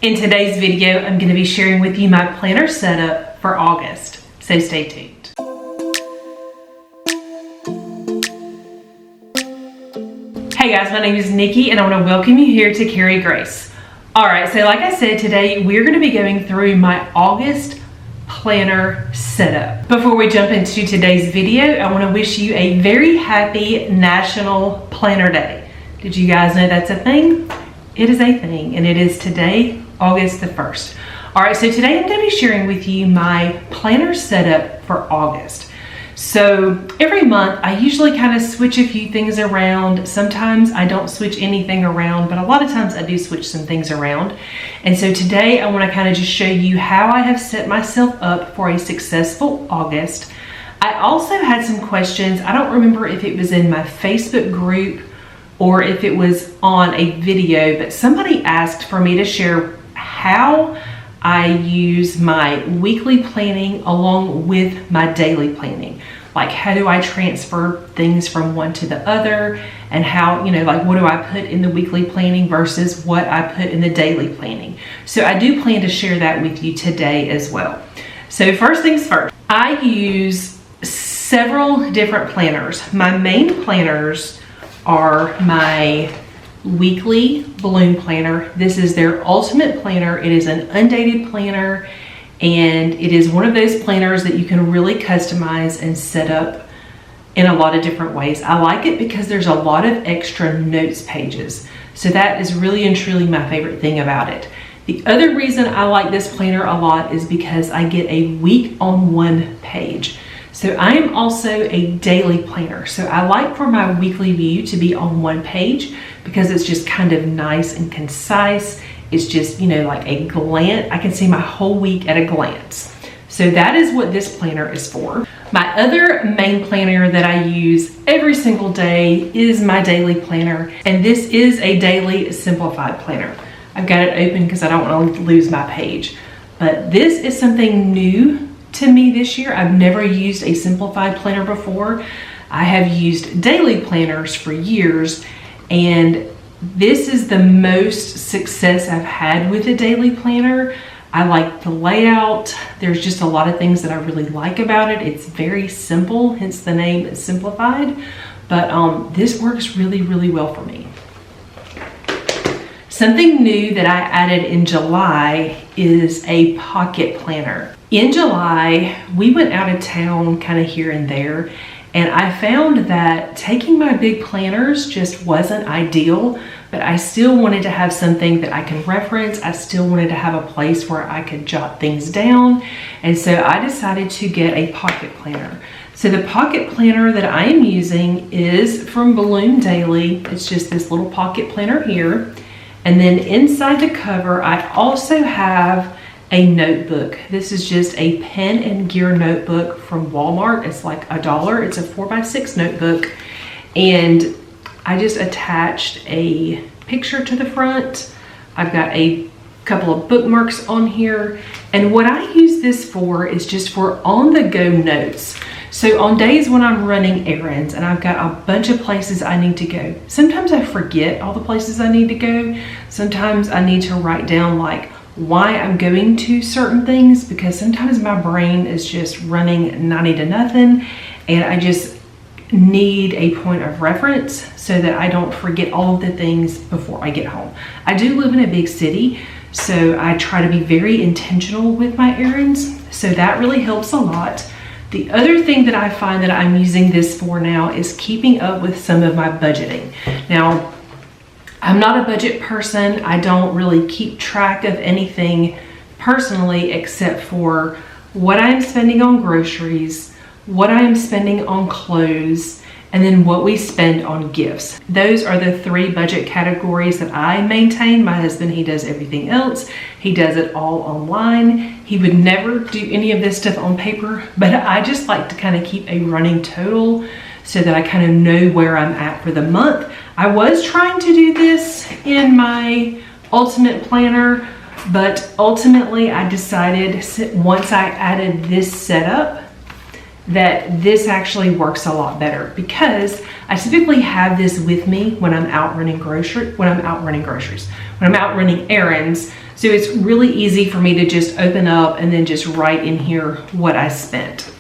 In today's video, I'm going to be sharing with you my planner setup for August, so stay tuned. Hey guys, my name is Nikki and I want to welcome you here to Carry Grace. Alright, so like I said, today we're going to be going through my August planner setup. Before we jump into today's video, I want to wish you a very happy National Planner Day. Did you guys know that's a thing? It is a thing, and it is today, August the 1st. All right, so today I'm going to be sharing with you my planner setup for August. So every month I usually kind of switch a few things around. Sometimes I don't switch anything around, but a lot of times I do switch some things around. And so today I want to kind of just show you how I have set myself up for a successful August. I also had some questions. I don't remember if it was in my Facebook group or if it was on a video, but somebody asked for me to share how I use my weekly planning along with my daily planning. Like, how do I transfer things from one to the other, and how, like, what do I put in the weekly planning versus what I put in the daily planning. So I do plan to share that with you today as well. So first things first, I use several different planners. My main planners are my weekly balloon planner. This is their ultimate planner. It is an undated planner, and it is one of those planners that you can really customize and set up in a lot of different ways. I like it because there's a lot of extra notes pages. So that is really and truly my favorite thing about it. The other reason I like this planner a lot is because I get a week on one page. So I am also a daily planner. So I like for my weekly view to be on one page because it's just kind of nice and concise. It's just, like a glance. I can see my whole week at a glance. So that is what this planner is for. My other main planner that I use every single day is my daily planner. And this is a daily simplified planner. I've got it open because I don't want to lose my page. But this is something new to me this year. I've never used a simplified planner before. I have used daily planners for years, and this is the most success I've had with a daily planner. I like the layout. There's just a lot of things that I really like about it. It's very simple, hence the name is simplified, but this works really, really well for me. Something new that I added in July is a pocket planner. In July, we went out of town kind of here and there, and I found that taking my big planners just wasn't ideal, but I still wanted to have something that I can reference. I still wanted to have a place where I could jot things down, and so I decided to get a pocket planner. So the pocket planner that I am using is from Balloon Daily. It's just this little pocket planner here. And then inside the cover, I also have a notebook. This is just a pen and gear notebook from Walmart. It's like $1. It's a 4x6 notebook. And I just attached a picture to the front. I've got a couple of bookmarks on here. And what I use this for is just for on-the-go notes. So on days when I'm running errands and I've got a bunch of places I need to go, sometimes I forget all the places I need to go. Sometimes I need to write down like why I'm going to certain things, because sometimes my brain is just running 90 to nothing, and I just need a point of reference so that I don't forget all of the things before I get home. I do live in a big city, so I try to be very intentional with my errands. So that really helps a lot. The other thing that I find that I'm using this for now is keeping up with some of my budgeting. Now, I'm not a budget person. I don't really keep track of anything personally except for what I'm spending on groceries, what I'm spending on clothes, and then what we spend on gifts. Those are the three budget categories that I maintain. My husband, he does everything else. He does it all online. He would never do any of this stuff on paper, but I just like to kind of keep a running total so that I kind of know where I'm at for the month. I was trying to do this in my ultimate planner, but ultimately I decided once I added this setup that this actually works a lot better, because I typically have this with me when I'm out running errands. So it's really easy for me to just open up and then just write in here what I spent.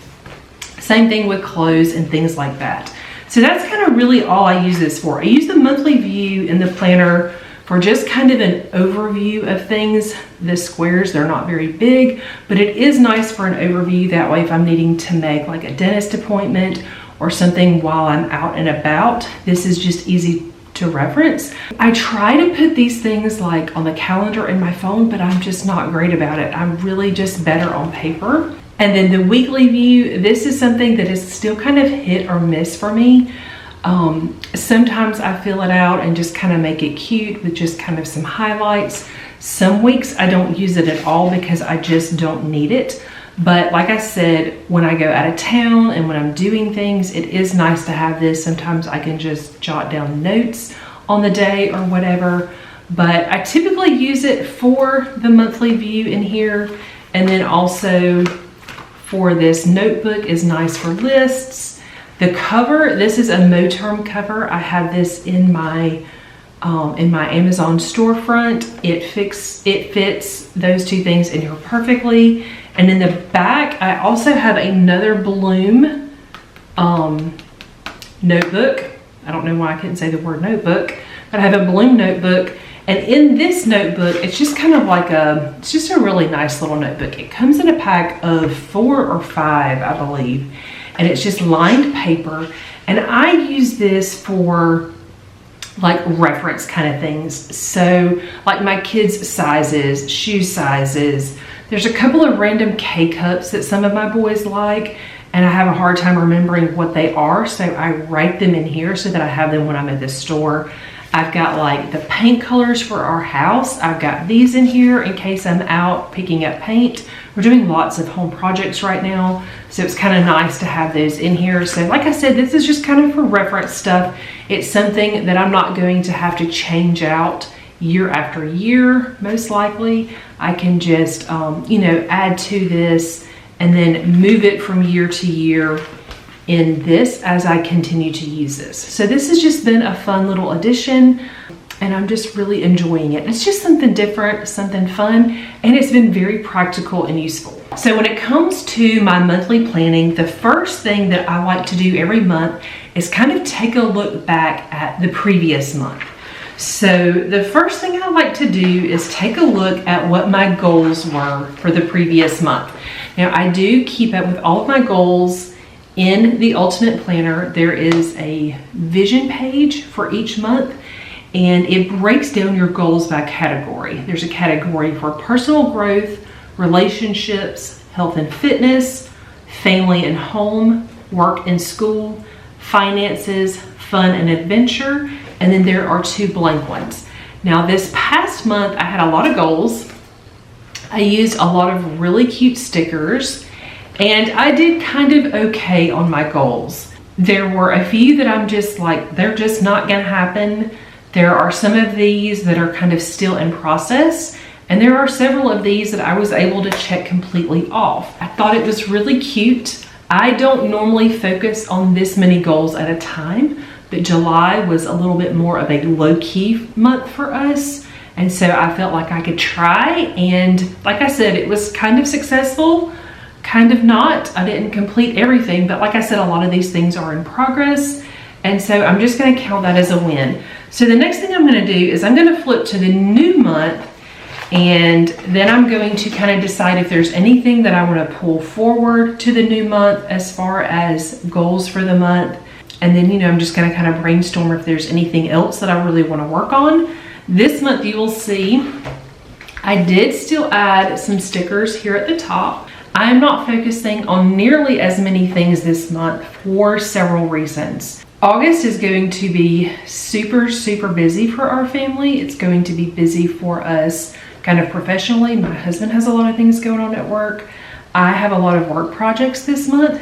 Same thing with clothes and things like that. So that's kind of really all I use this for. I use the monthly view in the planner for just kind of an overview of things. The squares, they're not very big, but it is nice for an overview. That way, if I'm needing to make like a dentist appointment or something while I'm out and about, this is just easy to reference. I try to put these things like on the calendar in my phone, but I'm just not great about it. I'm really just better on paper. And then the weekly view, this is something that is still kind of hit or miss for me. Sometimes I fill it out and just kind of make it cute with just kind of some highlights. Some weeks I don't use it at all because I just don't need it. But like I said, when I go out of town and when I'm doing things, it is nice to have this. Sometimes I can just jot down notes on the day or whatever. But I typically use it for the monthly view in here. And then also for this notebook is nice for lists. The cover, this is a Moterm cover. I have this in my Amazon storefront. It fits those two things in here perfectly. And in the back, I also have another Bloom notebook. I don't know why I couldn't say the word notebook, but I have a Bloom notebook. And in this notebook, it's just kind of like it's just a really nice little notebook. It comes in a pack of 4 or 5, I believe. And it's just lined paper. And I use this for like reference kind of things. So like my kids' sizes, shoe sizes. There's a couple of random K-cups that some of my boys like, and I have a hard time remembering what they are. So I write them in here so that I have them when I'm at the store. I've got like the paint colors for our house. I've got these in here in case I'm out picking up paint. We're doing lots of home projects right now, so it's kind of nice to have those in here. So like I said, this is just kind of for reference stuff. It's something that I'm not going to have to change out year after year, most likely. I can just, add to this and then move it from year to year in this as I continue to use this. So this has just been a fun little addition, and I'm just really enjoying it. It's just something different, something fun, and it's been very practical and useful. So when it comes to my monthly planning, the first thing that I like to do every month is kind of take a look back at the previous month. So the first thing I like to do is take a look at what my goals were for the previous month. Now I do keep up with all of my goals in the Ultimate Planner. There is a vision page for each month, and it breaks down your goals by category. There's a category for personal growth, relationships, health and fitness, family and home, work and school, finances, fun and adventure, and then there are 2 blank ones. Now this past month I had a lot of goals. I used a lot of really cute stickers, and I did kind of okay on my goals. There were a few that I'm just like, they're just not gonna happen. There are some of these that are kind of still in process, and there are several of these that I was able to check completely off. I thought it was really cute. I don't normally focus on this many goals at a time, but July was a little bit more of a low-key month for us. And so I felt like I could try, and like I said, it was kind of successful, kind of not. I didn't complete everything, but like I said, a lot of these things are in progress. And so I'm just gonna count that as a win. So the next thing I'm gonna do is I'm gonna flip to the new month, and then I'm going to kind of decide if there's anything that I wanna pull forward to the new month as far as goals for the month. And then, I'm just gonna kind of brainstorm if there's anything else that I really wanna work on. This month you will see, I did still add some stickers here at the top. I'm not focusing on nearly as many things this month for several reasons. August is going to be super, super busy for our family. It's going to be busy for us kind of professionally. My husband has a lot of things going on at work. I have a lot of work projects this month.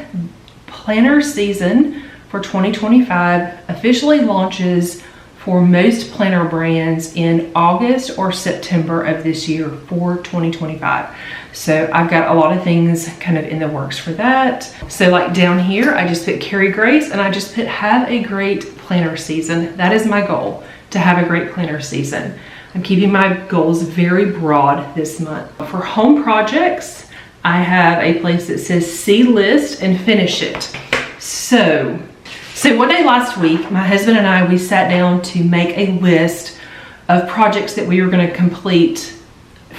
Planner season for 2025 officially launches for most planner brands in August or September of this year for 2025. So I've got a lot of things kind of in the works for that. So like down here, I just put Carry Grace, and I just put have a great planner season. That is my goal, to have a great planner season. I'm keeping my goals very broad this month. For home projects, I have a place that says see list and finish it. So one day last week, my husband and I, we sat down to make a list of projects that we were going to complete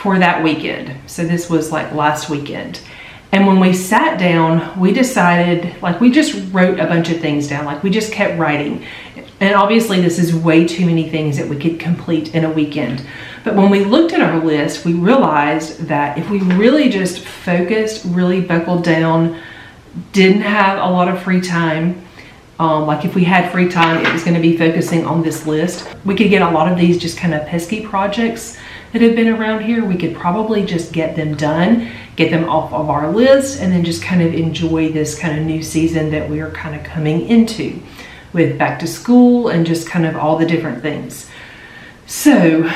for that weekend. So this was like last weekend. And when we sat down, we decided, like, we just wrote a bunch of things down. Like, we just kept writing. And obviously this is way too many things that we could complete in a weekend. But when we looked at our list, we realized that if we really just focused, really buckled down, didn't have a lot of free time, like if we had free time, it was going to be focusing on this list. We could get a lot of these just kind of pesky projects that have been around here. We could probably just get them done, get them off of our list, and then just kind of enjoy this kind of new season that we are kind of coming into with back to school and just kind of all the different things. So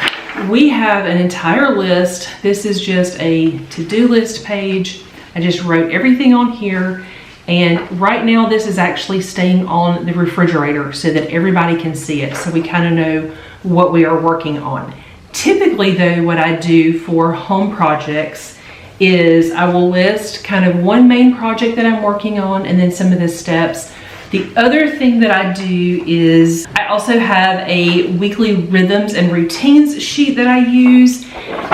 we have an entire list. This is just a to-do list page. I just wrote everything on here. And right now this is actually staying on the refrigerator so that everybody can see it. So we kind of know what we are working on. Typically though, what I do for home projects is I will list kind of one main project that I'm working on and then some of the steps. The other thing that I do is I also have a weekly rhythms and routines sheet that I use.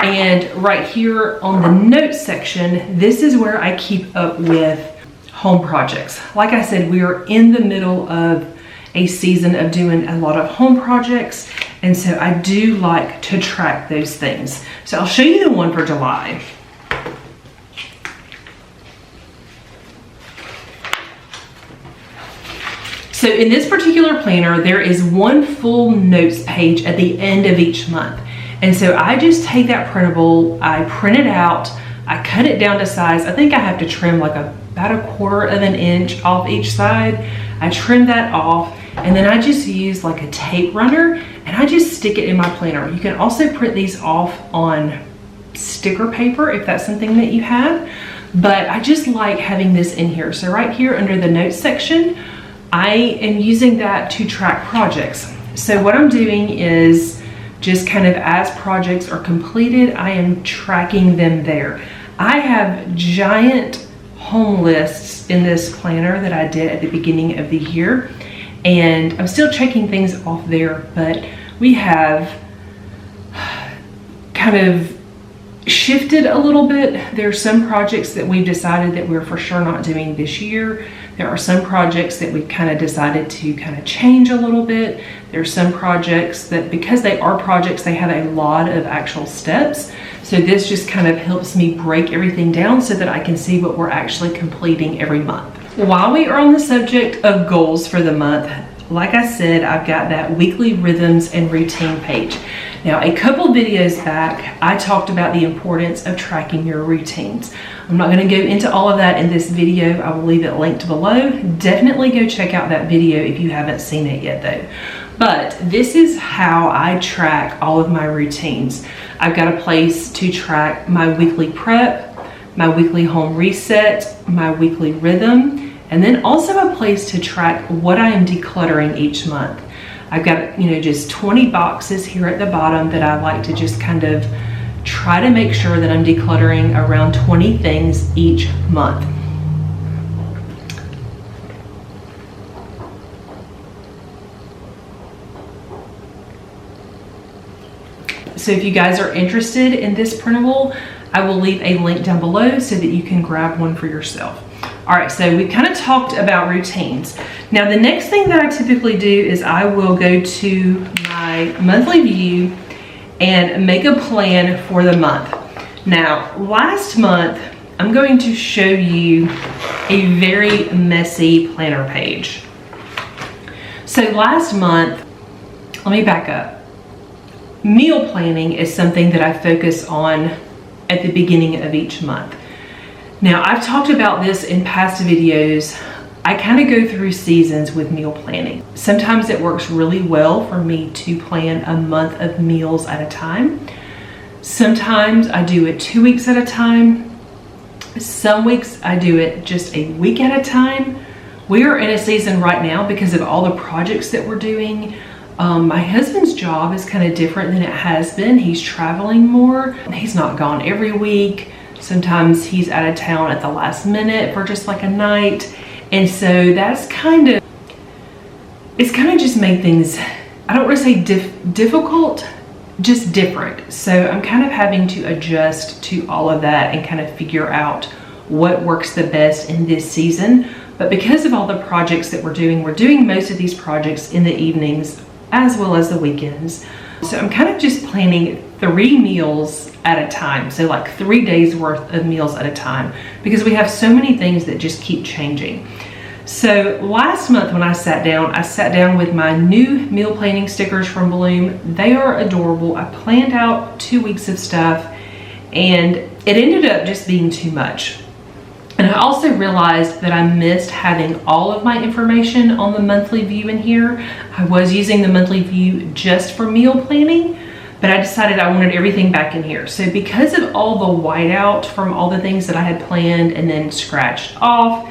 And right here on the notes section, this is where I keep up with home projects. Like I said, we are in the middle of a season of doing a lot of home projects. And so I do like to track those things. So I'll show you the one for July. So in this particular planner, there is one full notes page at the end of each month. And so I just take that printable, I print it out, I cut it down to size. I think I have to trim like about 1/4 of an inch off each side. I trim that off, and then I just use like a tape runner and I just stick it in my planner. You can also print these off on sticker paper if that's something that you have, but I just like having this in here. So right here under the notes section, I am using that to track projects. So what I'm doing is just kind of as projects are completed, I am tracking them there. I have giant home lists in this planner that I did at the beginning of the year, and I'm still checking things off there, but we have kind of shifted a little bit. There are some projects that we've decided that we're for sure not doing this year. There are some projects that we've kind of decided to kind of change a little bit. There are some projects that, because they are projects, they have a lot of actual steps. So this just kind of helps me break everything down so that I can see what we're actually completing every month. While we are on the subject of goals for the month, like I said, I've got that weekly rhythms and routine page. Now, a couple videos back, I talked about the importance of tracking your routines. I'm not going to go into all of that in this video. I will leave it linked below. Definitely go check out that video if you haven't seen it yet though. But this is how I track all of my routines. I've got a place to track my weekly prep, my weekly home reset, my weekly rhythm, and then also a place to track what I am decluttering each month. I've got, just 20 boxes here at the bottom that I like to just kind of try to make sure that I'm decluttering around 20 things each month. So if you guys are interested in this printable, I will leave a link down below so that you can grab one for yourself. All right, so we kind of talked about routines. Now, the next thing that I typically do is I will go to my monthly view and make a plan for the month. Now, last month, I'm going to show you a very messy planner page. So last month, let me back up. Meal planning is something that I focus on at the beginning of each month. Now, I've talked about this in past videos. I kind of go through seasons with meal planning. Sometimes it works really well for me to plan a month of meals at a time. Sometimes I do it 2 weeks at a time. Some weeks I do it just a week at a time. We are in a season right now because of all the projects that we're doing. My husband's job is kind of different than it has been. He's traveling more. He's not gone every week. Sometimes he's out of town at the last minute for just like a night. And so that's it's kind of just made things, I don't want to say difficult, just different. So I'm kind of having to adjust to all of that and kind of figure out what works the best in this season. But because of all the projects that we're doing most of these projects in the evenings as well as the weekends. So I'm kind of just planning 3 meals at a time. So like 3 days worth of meals at a time, because we have so many things that just keep changing. So last month when I sat down with my new meal planning stickers from Bloom. They are adorable. I planned out 2 weeks of stuff and it ended up just being too much. And I also realized that I missed having all of my information on the monthly view in here. I was using the monthly view just for meal planning, but I decided I wanted everything back in here. So because of all the whiteout from all the things that I had planned and then scratched off,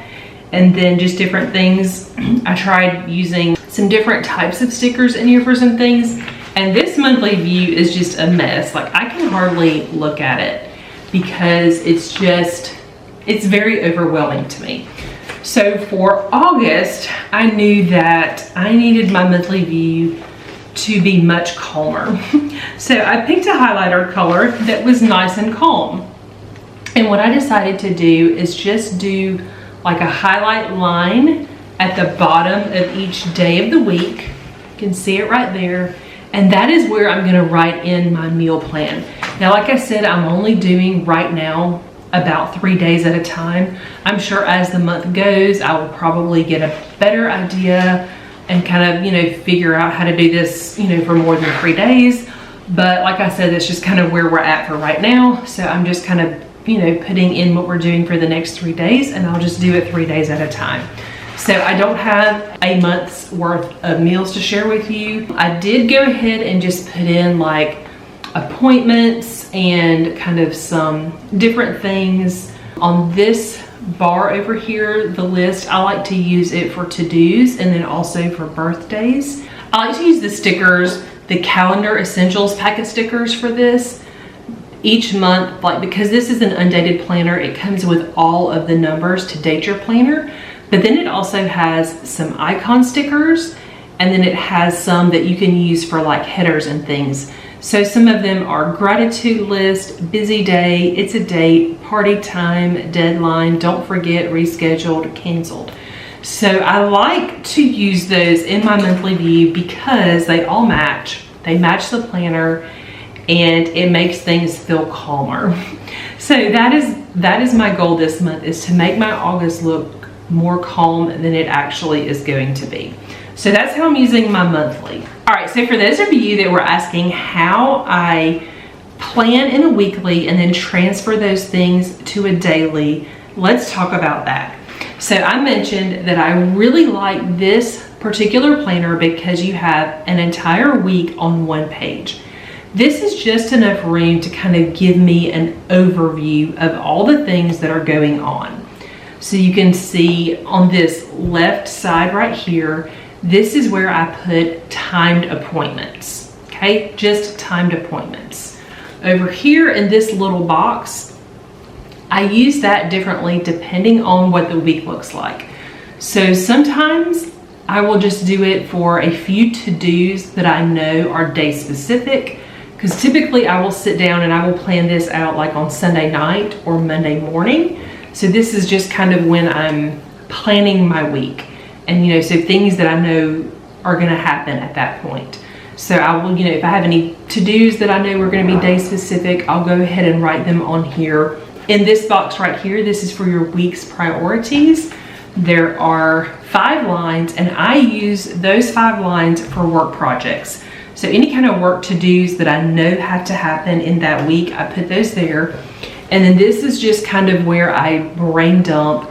and then just different things, I tried using some different types of stickers in here for some things. And this monthly view is just a mess. Like I can hardly look at it because it's very overwhelming to me. So for August, I knew that I needed my monthly view to be much calmer. So I picked a highlighter color that was nice and calm. And what I decided to do is just do like a highlight line at the bottom of each day of the week. You can see it right there. And that is where I'm gonna write in my meal plan. Now, like I said, I'm only doing right now about 3 days at a time. I'm sure as the month goes, I will probably get a better idea and kind of, figure out how to do this, for more than 3 days. But like I said, that's just kind of where we're at for right now. So I'm just kind of, putting in what we're doing for the next 3 days, and I'll just do it 3 days at a time. So I don't have a month's worth of meals to share with you. I did go ahead and just put in like appointments and kind of some different things on this bar over here. The list, I like to use it for to-dos and then also for birthdays. I like to use the stickers, the calendar essentials packet stickers for this. Each month, because this is an undated planner, it comes with all of the numbers to date your planner, but then it also has some icon stickers, and then it has some that you can use for like headers and things. So some of them are gratitude list, busy day, it's a date, party time, deadline, don't forget, rescheduled, canceled. So I like to use those in my monthly view because they all match. They match the planner, and it makes things feel calmer. So that is my goal this month, is to make my August look more calm than it actually is going to be. So that's how I'm using my monthly. All right, so for those of you that were asking how I plan in a weekly and then transfer those things to a daily, let's talk about that. So I mentioned that I really like this particular planner because you have an entire week on one page. This is just enough room to kind of give me an overview of all the things that are going on. So you can see on this left side right here, this is where I put timed appointments, okay? Just timed appointments. Over here in this little box, I use that differently depending on what the week looks like. So sometimes I will just do it for a few to-dos that I know are day specific, because typically I will sit down and I will plan this out like on Sunday night or Monday morning. So this is just kind of when I'm planning my week. And so things that I know are gonna happen at that point. So I will, if I have any to-dos that I know are gonna be day specific, I'll go ahead and write them on here. In this box right here, this is for your week's priorities. There are 5 lines, and I use those 5 lines for work projects. So any kind of work to-dos that I know have to happen in that week, I put those there. And then this is just kind of where I brain dump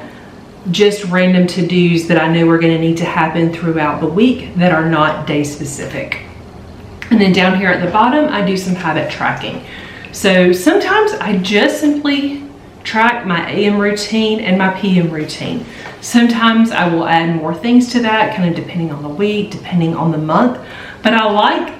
just random to-dos that I know are gonna need to happen throughout the week that are not day specific. And then down here at the bottom, I do some habit tracking. So sometimes I just simply track my AM routine and my PM routine. Sometimes I will add more things to that, kind of depending on the week, depending on the month. But I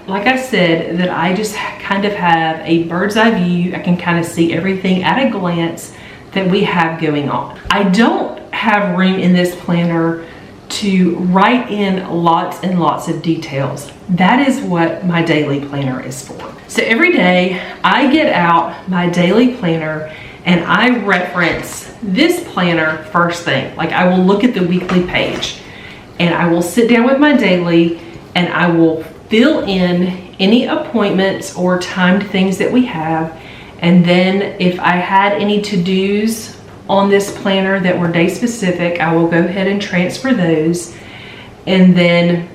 like I said, that I just kind of have a bird's eye view. I can kind of see everything at a glance that we have going on. I don't have room in this planner to write in lots and lots of details. That is what my daily planner is for. So every day I get out my daily planner and I reference this planner first thing. Like, I will look at the weekly page and I will sit down with my daily and I will fill in any appointments or timed things that we have. And then if I had any to-dos on this planner that were day specific, I will go ahead and transfer those. And then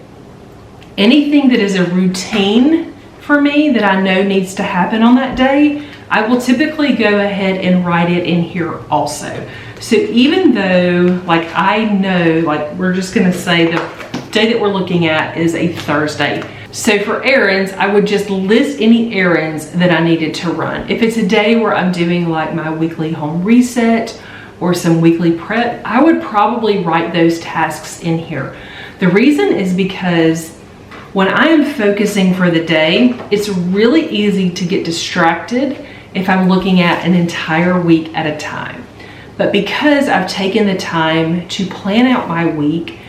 anything that is a routine for me that I know needs to happen on that day, I will typically go ahead and write it in here also. So even though, like, I know, like, we're just gonna say the day that we're looking at is a Thursday. So for errands, I would just list any errands that I needed to run. If it's a day where I'm doing like my weekly home reset or some weekly prep, I would probably write those tasks in here. The reason is because when I am focusing for the day, it's really easy to get distracted if I'm looking at an entire week at a time. But because I've taken the time to plan out my week,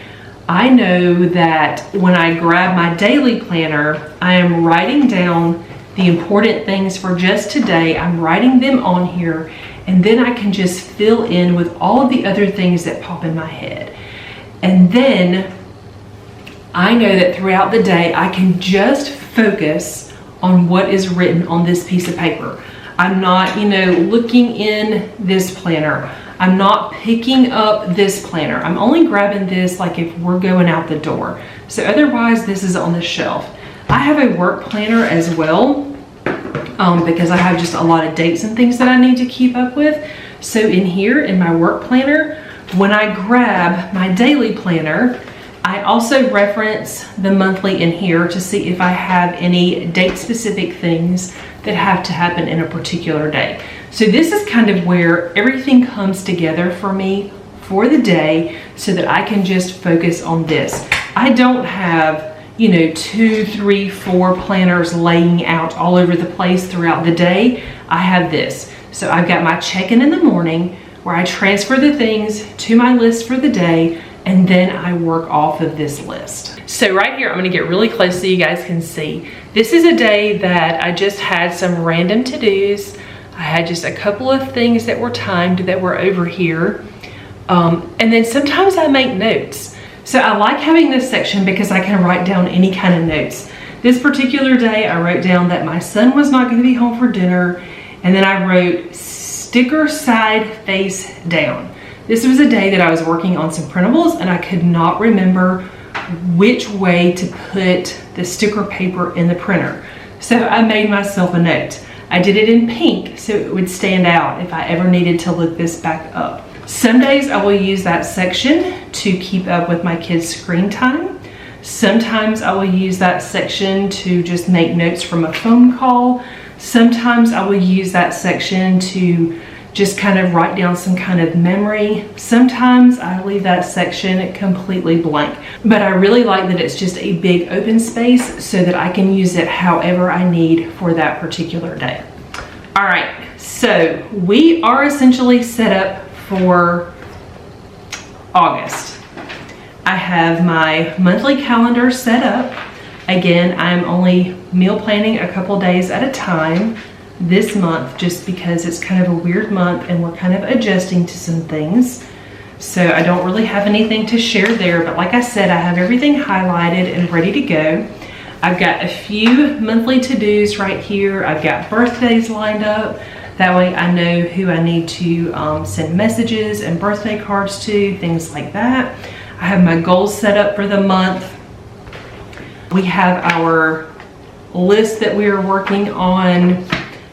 I know that when I grab my daily planner, I am writing down the important things for just today. I'm writing them on here, and then I can just fill in with all of the other things that pop in my head. And then I know that throughout the day, I can just focus on what is written on this piece of paper. I'm not, looking in this planner. I'm not picking up this planner. I'm only grabbing this like if we're going out the door. So otherwise, this is on the shelf. I have a work planner as well because I have just a lot of dates and things that I need to keep up with. So in here, in my work planner, when I grab my daily planner, I also reference the monthly in here to see if I have any date-specific things that have to happen in a particular day. So this is kind of where everything comes together for me for the day so that I can just focus on this. I don't have, 2, 3, 4 planners laying out all over the place throughout the day. I have this. So I've got my check-in in the morning where I transfer the things to my list for the day, and then I work off of this list. So right here, I'm gonna get really close so you guys can see. This is a day that I just had some random to-dos. I had just a couple of things that were timed that were over here. And then sometimes I make notes. So I like having this section because I can write down any kind of notes. This particular day, I wrote down that my son was not gonna be home for dinner. And then I wrote sticker side face down. This was a day that I was working on some printables and I could not remember which way to put the sticker paper in the printer. So I made myself a note. I did it in pink so it would stand out if I ever needed to look this back up. Some days I will use that section to keep up with my kids' screen time. Sometimes I will use that section to just make notes from a phone call. Sometimes I will use that section to just kind of write down some kind of memory. Sometimes I leave that section completely blank, but I really like that it's just a big open space so that I can use it however I need for that particular day. All right, so we are essentially set up for August. I have my monthly calendar set up. Again, I'm only meal planning a couple days at a time this month just because it's kind of a weird month and we're kind of adjusting to some things. So I don't really have anything to share there, but like I said, I have everything highlighted and ready to go. I've got a few monthly to-dos right here. I've got birthdays lined up. That way I know who I need to send messages and birthday cards to, things like that. I have my goals set up for the month. We have our list that we are working on.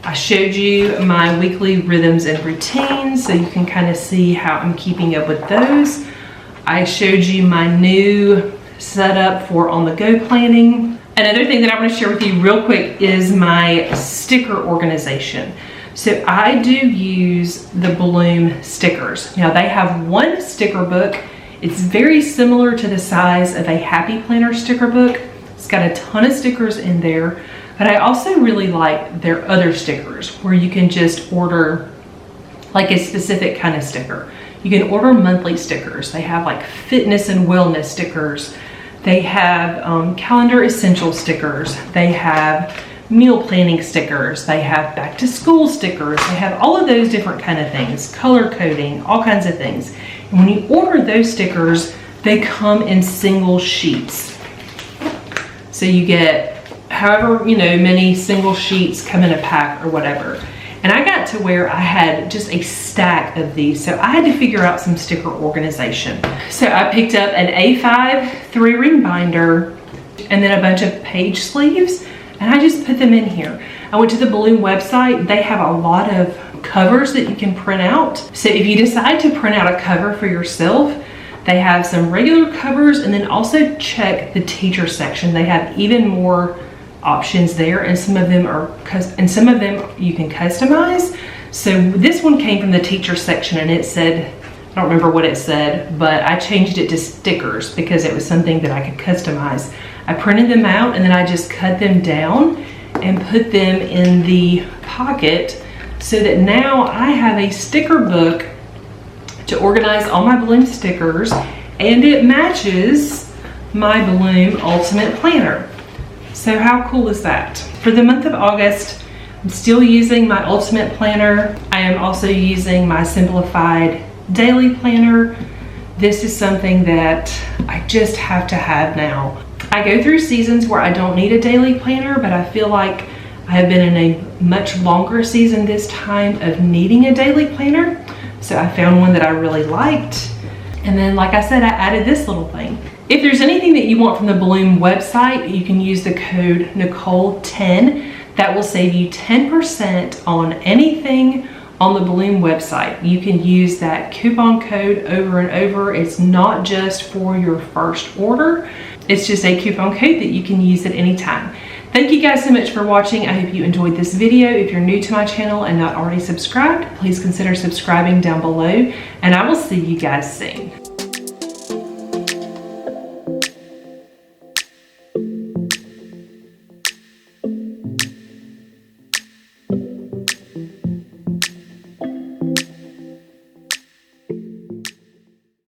I showed you my weekly rhythms and routines so you can kind of see how I'm keeping up with those. I showed you my new setup for on-the-go planning. Another thing that I want to share with you real quick is my sticker organization. So I do use the Bloom stickers. Now they have one sticker book. It's very similar to the size of a Happy Planner sticker book. It's got a ton of stickers in there, but I also really like their other stickers where you can just order like a specific kind of sticker. You can order monthly stickers. They have like fitness and wellness stickers. They have calendar essential stickers. They have meal planning stickers. They have back to school stickers. They have all of those different kind of things, color coding, all kinds of things. And when you order those stickers, they come in single sheets. So you get however, many single sheets come in a pack or whatever. And I got to where I had just a stack of these, so I had to figure out some sticker organization. So I picked up an A5 3-ring binder and then a bunch of page sleeves, and I just put them in here. I went to the Bloom website. They have a lot of covers that you can print out. So if you decide to print out a cover for yourself, they have some regular covers, and then also check the teacher section. They have even more options there, and some of them you can customize. So this one came from the teacher section, and it said, I don't remember what it said, but I changed it to stickers because it was something that I could customize. I printed them out and then I just cut them down and put them in the pocket so that now I have a sticker book to organize all my Bloom stickers, and it matches my Bloom Ultimate Planner. So how cool is that? For the month of August, I'm still using my Ultimate Planner. I am also using my Simplified Daily Planner. This is something that I just have to have now. I go through seasons where I don't need a daily planner, but I feel like I have been in a much longer season this time of needing a daily planner. So I found one that I really liked. And then, like I said, I added this little thing. If there's anything that you want from the Bloom website, you can use the code Nicole10. That will save you 10% on anything on the Bloom website. You can use that coupon code over and over. It's not just for your first order. It's just a coupon code that you can use at any time. Thank you guys so much for watching. I hope you enjoyed this video. If you're new to my channel and not already subscribed, please consider subscribing down below, and I will see you guys soon.